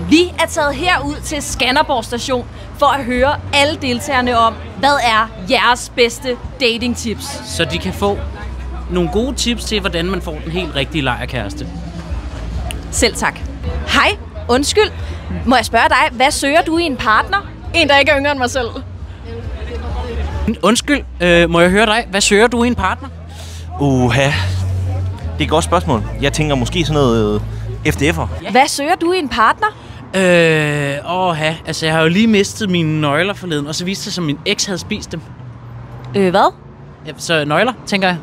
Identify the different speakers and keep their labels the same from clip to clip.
Speaker 1: Vi er taget herud til Skanderborg Station for at høre alle deltagerne om, hvad er jeres bedste datingtips.
Speaker 2: Så de kan få nogle gode tips til, hvordan man får den helt rigtige lejrkæreste.
Speaker 1: Selv tak. Hej, undskyld. Må jeg spørge dig, hvad søger du i en partner?
Speaker 3: En, der ikke er yngre end mig selv.
Speaker 2: Undskyld, må jeg høre dig? Hvad søger du i en partner?
Speaker 4: Det er et godt spørgsmål. Jeg tænker måske sådan noget FDF'er.
Speaker 1: Hvad søger du i en partner?
Speaker 2: Altså jeg har jo lige mistet mine nøgler forleden, og så viste det sig, at min eks havde spist dem.
Speaker 1: Hvad?
Speaker 2: Ja, så nøgler, tænker jeg.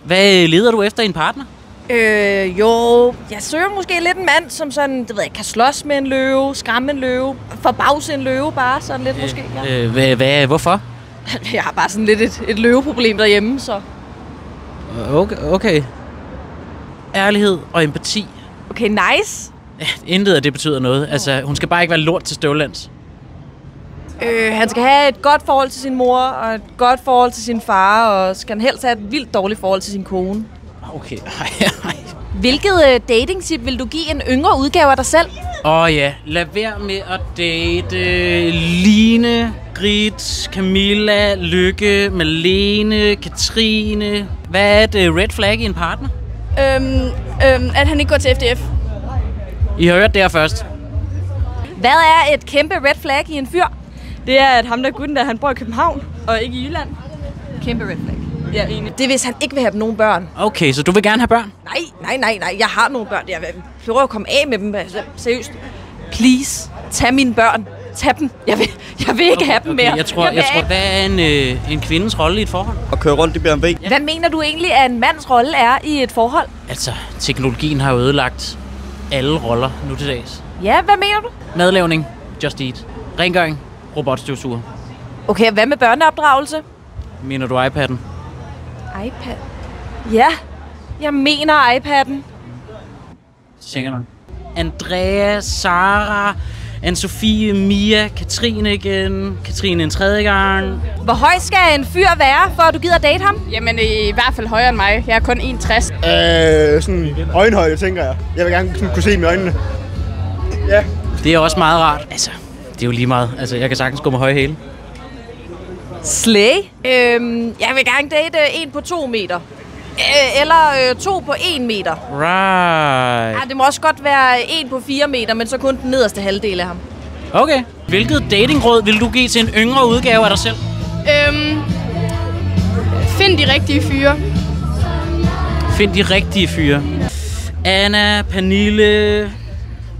Speaker 2: Hvad leder du efter i en partner?
Speaker 1: Jeg søger måske lidt en mand, som sådan, det ved jeg, kan slås med en løve, skræmme en løve, forbavse en løve bare, sådan lidt måske. Ja.
Speaker 2: Hvorfor?
Speaker 1: Jeg har bare sådan lidt et løveproblem derhjemme, så...
Speaker 2: Okay. Ærlighed og empati.
Speaker 1: Okay, nice.
Speaker 2: Ja, intet af det betyder noget. Altså, hun skal bare ikke være lort til støvlands.
Speaker 1: Han skal have et godt forhold til sin mor, og et godt forhold til sin far, og skal han helst have et vildt dårligt forhold til sin kone.
Speaker 2: Okay,
Speaker 1: Hvilket datingtip vil du give en yngre udgave af dig selv?
Speaker 2: Ja, lad være med at date Line, Grit, Camilla, Lykke, Malene, Katrine. Hvad er et red flag i en partner?
Speaker 3: At han ikke går til FDF.
Speaker 2: I har hørt det her først.
Speaker 1: Hvad er et kæmpe red flag i en fyr?
Speaker 3: Det er, at ham der gutten der, han bor i København, og ikke i Jylland.
Speaker 1: Kæmpe red flag.
Speaker 3: Ja, enig.
Speaker 1: Det er, hvis han ikke vil have nogen børn.
Speaker 2: Okay, så du vil gerne have børn?
Speaker 1: Nej. Jeg har nogle børn. Jeg prøver at komme af med dem. Seriøst. Please, tag mine børn. Tag dem. Jeg vil ikke have dem mere.
Speaker 2: Jeg tror, hvad er en kvindes rolle i et forhold?
Speaker 4: At køre rundt i BMW.
Speaker 1: Ja. Hvad mener du egentlig, at en mands rolle er i et forhold?
Speaker 2: Altså, teknologien har jo ødelagt alle roller nu til dags.
Speaker 1: Ja, hvad mener du?
Speaker 2: Madlavning, just eat. Rengøring, robotstøvsuger.
Speaker 1: Okay, hvad med børneopdragelse?
Speaker 2: Mener du iPad'en?
Speaker 1: iPad? Ja, jeg mener iPad'en.
Speaker 2: Sikkert nok. Andrea, Sara, Anne-Sophie, Mia, Katrine igen. Katrine en tredje gang.
Speaker 1: Hvor høj skal en fyr være, for at du gider date ham?
Speaker 3: Jamen, i hvert fald højere end mig. Jeg er kun 1,60.
Speaker 5: Sådan øjenhøjde, tænker jeg. Jeg vil gerne kunne se dem i øjnene. Ja.
Speaker 2: Det er også meget rart. Altså, det er jo lige meget. Altså, jeg kan sagtens gå med høje hæle.
Speaker 1: Slay? Jeg vil gerne date en på 2 meter. Eller 2 på 1 meter.
Speaker 2: Right.
Speaker 1: Ja, det må også godt være 1 på 4 meter, men så kun den nederste halvdel af ham.
Speaker 2: Okay. Hvilket datingråd vil du give til en yngre udgave af dig selv?
Speaker 3: Find de rigtige fyre.
Speaker 2: Find de rigtige fyre. Anna, Pernille,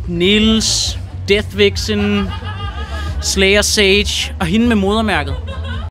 Speaker 2: Niels, Death Vixen, Slayer Sage og hende med modermærket.